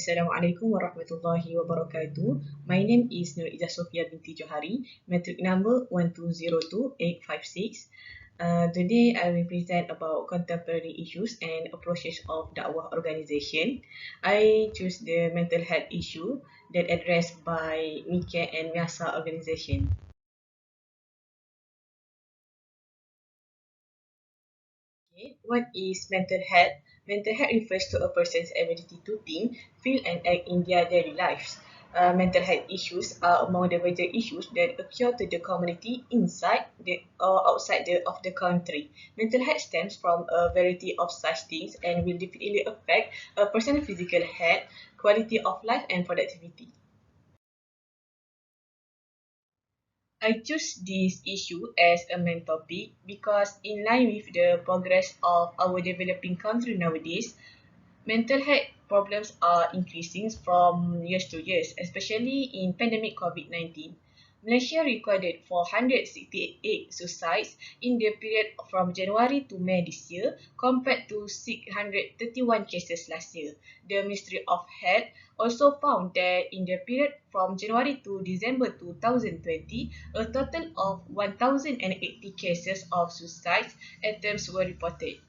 Assalamualaikum warahmatullahi wabarakatuh. My name is Izzah Sofea binti Johari, metric number 1202856. Today I will present about contemporary issues and approaches of dakwah organization. I choose the mental health issue that addressed by MIKE and MIASA organization. Okay, what is mental health? Mental health refers to a person's ability to think, feel, and act in their daily lives. Mental health issues are among the major issues that occur to the community inside or outside of the country. Mental health stems from a variety of such things and will definitely affect a person's physical health, quality of life, and productivity. I choose this issue as a main topic because in line with the progress of our developing country nowadays, mental health problems are increasing from years to years, especially in pandemic COVID-19. Malaysia recorded 468 suicides in the period from January to May this year compared to 631 cases last year. The Ministry of Health also found that in the period from January to December 2020, a total of 1,080 cases of suicide attempts were reported.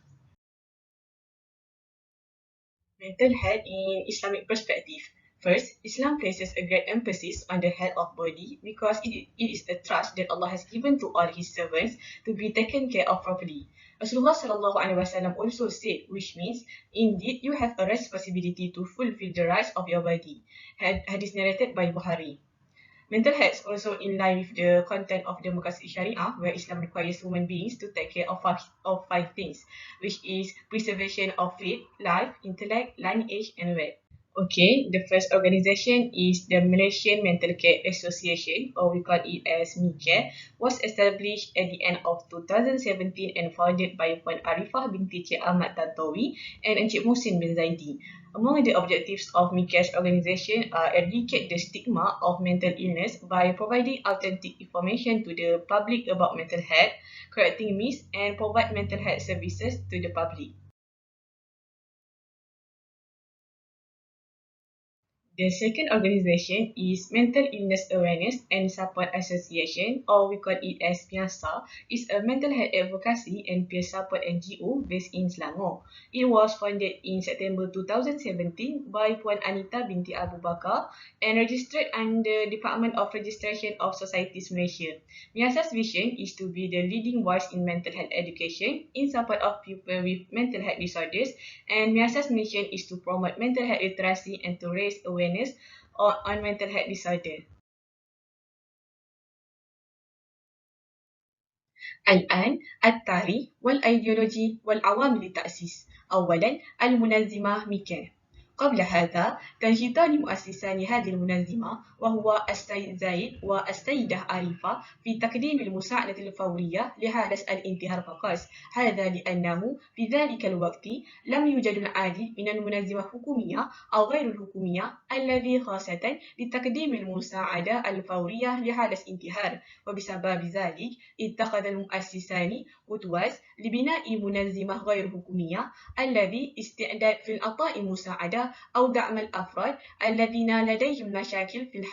Mental health in Islamic perspective. First, Islam places a great emphasis on the health of body because it is a trust that Allah has given to all His servants to be taken care of properly. Rasulullah SAW also said, which means, indeed, you have a responsibility to fulfill the rights of your body. Hadith narrated by Bukhari. Mental health also in line with the content of democracy Sharia, where Islam requires human beings to take care of five things, which is preservation of faith, life, intellect, lineage, and wealth. Okay, the first organization is the Malaysian Mental Care Association, or we call it as MICARE, was established at the end of 2017 and founded by Puan Arifah binti Cik Ahmad Tantowi and Encik Muhsin bin Zaidi. Among the objectives of MICARE's organization are eradicate the stigma of mental illness by providing authentic information to the public about mental health, correcting myths, and provide mental health services to the public. The second organization is Mental Illness Awareness and Support Association, or we call it as MIASA. It's a mental health advocacy and peer support NGO based in Selangor. It was founded in September 2017 by Puan Anita binti Abu Bakar and registered under Department of Registration of Societies Malaysia. MIASA's vision is to be the leading voice in mental health education in support of people with mental health disorders, and MIASA's mission is to promote mental health literacy and to raise awareness on mental health disorder. الآن التاريخ والأيديولوجي والعوامل التأسيس. أولاً المنظمة ميكان. قبل هذا تنشيط لمؤسسان هذه المنظمة وهو السيد زايد والسيدة عارفة في تقديم المساعدة الفورية لحالة الانتحار فقط. هذا لأنه في ذلك الوقت لم يوجد العديد من المنظمة الحكومية أو غير الحكومية الذي خاصة لتقديم المساعدة الفورية لحالة انتحار، وبسبب ذلك اتخذ المؤسسان خطوات لبناء منظمة غير حكومية الذي استعداد في العطاء المساعدة أو دعم الأفراد الذين لديهم مشاكل في الحياة.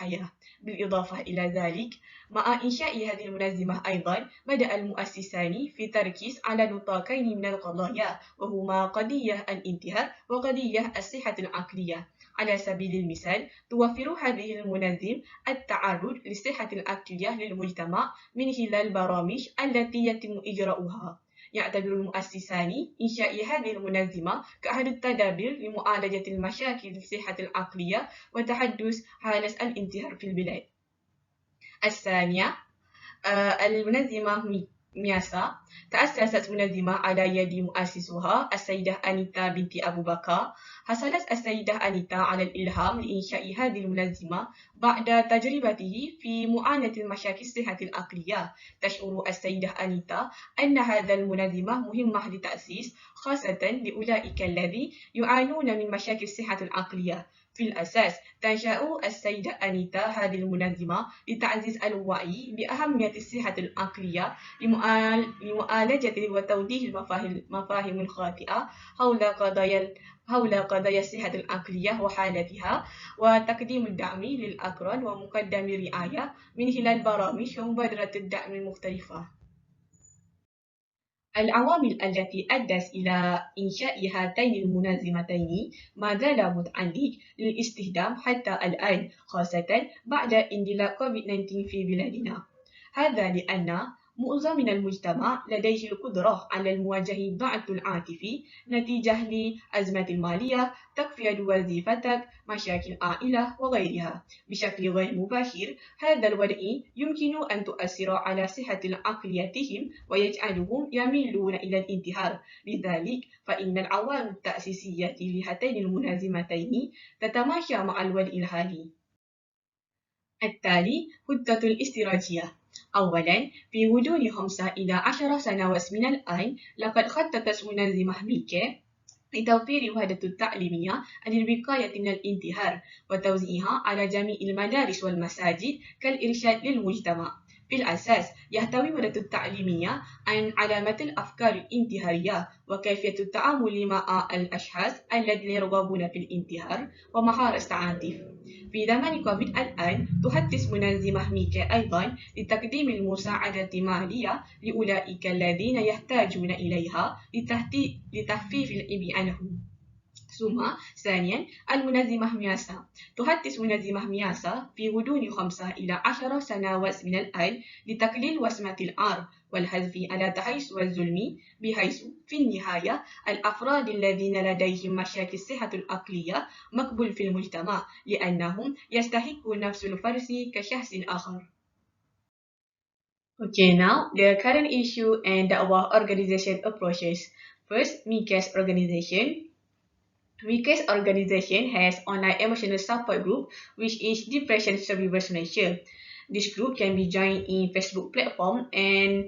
بالإضافة إلى ذلك، مع إنشاء هذه المنظمة أيضا بدأ المؤسسان في التركيز على نطاقين من القضايا، وهما قضية الانتحار وقضية الصحة العقلية. على سبيل المثال، توفر هذه المنظمة التعرض للصحة العقلية للمجتمع من خلال برامج التي يتم إجراؤها. يعتبر المؤسسان إنشاء هذه المنظمة كأحد التدابير لمعالجة المشاكل الصحة العقلية وتحدث حالة الانتحار في البلاد. الثانية، المنظمة مياسا. تأسست منظمة على يد مؤسسها السيدة أنيتا بنت أبو بكر. حصلت السيدة أنيتا على الإلهام لإنشاء هذه المنظمة بعد تجربته في معاناة المشاكل الصحة العقلية. تشعر السيدة أنيتا أن هذا المنظمة مهمة للتأسيس، خاصة لأولئك الذين يعانون من مشاكل الصحة العقلية. في الأساس تنشأ السيدة أنيتا هذه المنظمة لتعزيز الوعي بأهمية الصحة العقلية لمعالجة وتوضيح المفاهيم الخاطئة حول قضايا الصحة العقلية وحالتها، وتقديم الدعم للأقران ومقدم الرعاية من خلال برامج ومبادرات الدعم المختلفة. العوامل التي أدت إلى إنشاء هاتين المنظمتين ما زال متعلق للاستخدام حتى الآن، خاصة بعد اندلاع كوفيد-19 في بلادنا. هذا لأن معظم من المجتمع لديه القدرة على المواجهة الضعف العاطفي نتيجة لأزمة المالية، تكفية وظيفتك، مشاكل عائلة وغيرها. بشكل غير مباشر، هذا الوضع يمكن أن تؤثر على صحة عقليتهم ويجعلهم يميلون إلى الانتحار. لذلك فإن العوامل التأسيسية لهاتين المنظمتين تتماشى مع الوضع الحالي. التالي خطة الاستراتيجية. أولاً، في غضون 5 إلى 10 سنوات من الآن، لقد خططت منظمة ميكي لتوفير الوحدة التعليمية عن الوقاية من الانتحار وتوزيعها على جميع المدارس والمساجد كالإرشاد للمجتمع. في الأساس، يحتوي الوحدة التعليمية عن علامات الأفكار الانتحارية وكيفية التعامل مع الأشخاص الذين يرغبون في الانتحار ومهارة التعاطف. في زمن كوفيد الآن، تحدث منظمة ميكي أيضاً لتقديم المساعدة المالية لأولئك الذين يحتاجون إليها لتخفيف العبء عنهم. ثم ثانياً، المنظمة مياسا. تحدث منظمة مياسا في غضون 5 إلى 10 سنوات من الآن لتقليل وصمة العار والحذف على التحيز والظلم، بحيث في النهاية الأفراد الذين لديهم مشاكل صحة العقلية مقبول في المجتمع لأنهم يستحقون نفس الفرص كشخص آخر. Okay, now the current issue and our organization approaches. First, Mika's organization. Mika's organization has online emotional support group, which is Depression Survivors Measure. This group can be joined in Facebook platform and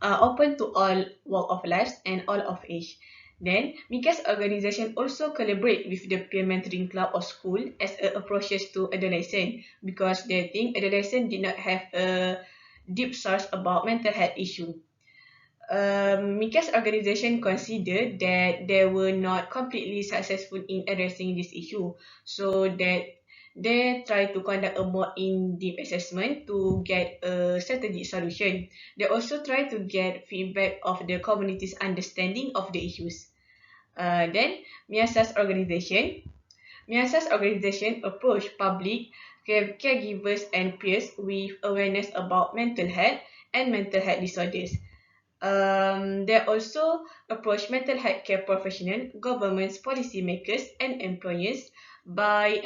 open to all walk of life and all of age. Then, Mika's organization also collaborate with the peer mentoring club or school as an approaches to adolescent because they think adolescent did not have a deep source about mental health issue. Mika's organization considered that they were not completely successful in addressing this issue, so that they try to conduct a more in-depth assessment to get a strategic solution. They also try to get feedback of the community's understanding of the issues. Then, Miasa's organization. Miasa's organization approached public, caregivers, and peers with awareness about mental health and mental health disorders. They also approach mental health care professionals, governments, policymakers, and employers by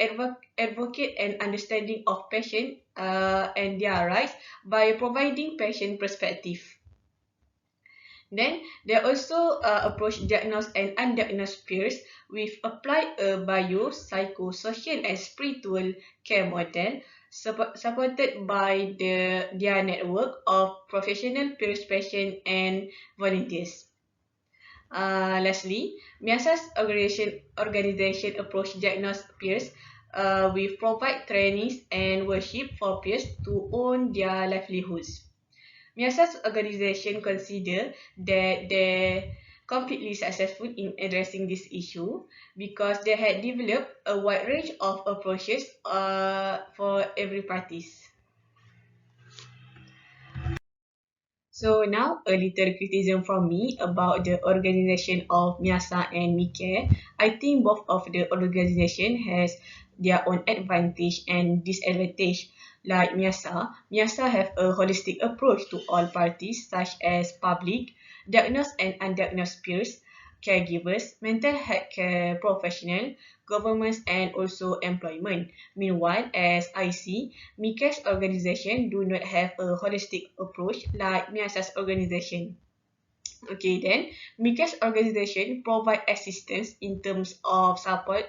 advocate an understanding of patients and their rights by providing patient perspective. Then they also approach diagnosed and undiagnosed peers with applied a biopsychosocial and spiritual care model supported by their network of professional peers, patients, and volunteers. Lastly, Miasa's organization approach diagnosed peers with provide trainings and worship for peers to own their livelihoods. Miasa's organization consider that they completely successful in addressing this issue because they had developed a wide range of approaches for every parties. So now a little criticism from me about the organization of Miasa and Mike. I think both of the organization has their own advantage and disadvantage. Like Miasa have a holistic approach to all parties such as public, diagnosed and undiagnosed peers, caregivers, mental health care professional, governments, and also employment. Meanwhile, as I see, Mika's organization do not have a holistic approach like Miasa's organization. Okay, then Mika's organization provide assistance in terms of support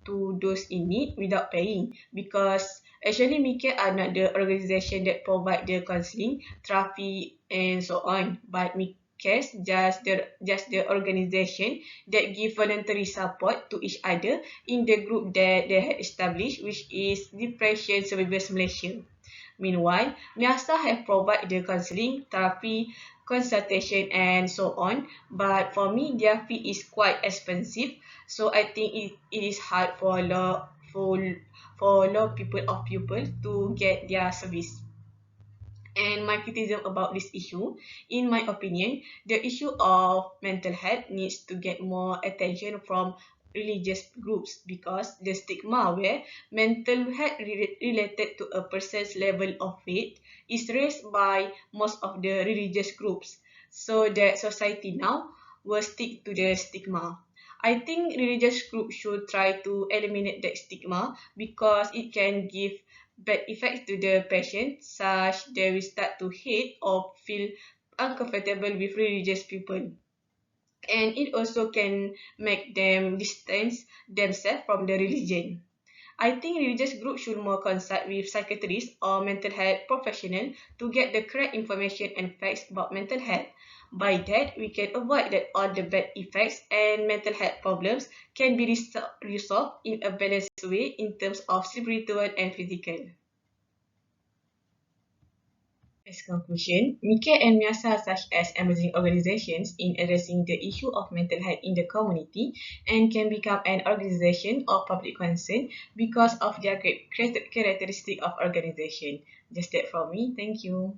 to those in need without paying because actually Mika are not the organization that provide the counseling, therapy, and so on, but Mika cares, just the organization that give voluntary support to each other in the group that they had established, which is Depression Survivors Malaysia. Meanwhile, NASA have provided the counseling, therapy, consultation, and so on. But for me, their fee is quite expensive, so I think it is hard for a lot of people to get their service. And my criticism about this issue, in my opinion, the issue of mental health needs to get more attention from religious groups because the stigma where mental health related to a person's level of faith is raised by most of the religious groups, so that society now will stick to the stigma. I think religious groups should try to eliminate that stigma because it can give bad effects to the patient, such they will start to hate or feel uncomfortable with religious people. And it also can make them distance themselves from the religion. I think religious groups should more consult with psychiatrists or mental health professionals to get the correct information and facts about mental health. By that, we can avoid that all the bad effects and mental health problems can be resolved in a balanced way in terms of spiritual and physical. As conclusion, Mika and Miasa are such as amazing organizations in addressing the issue of mental health in the community and can become an organization of public concern because of their great characteristic of organization. Just that from me. Thank you.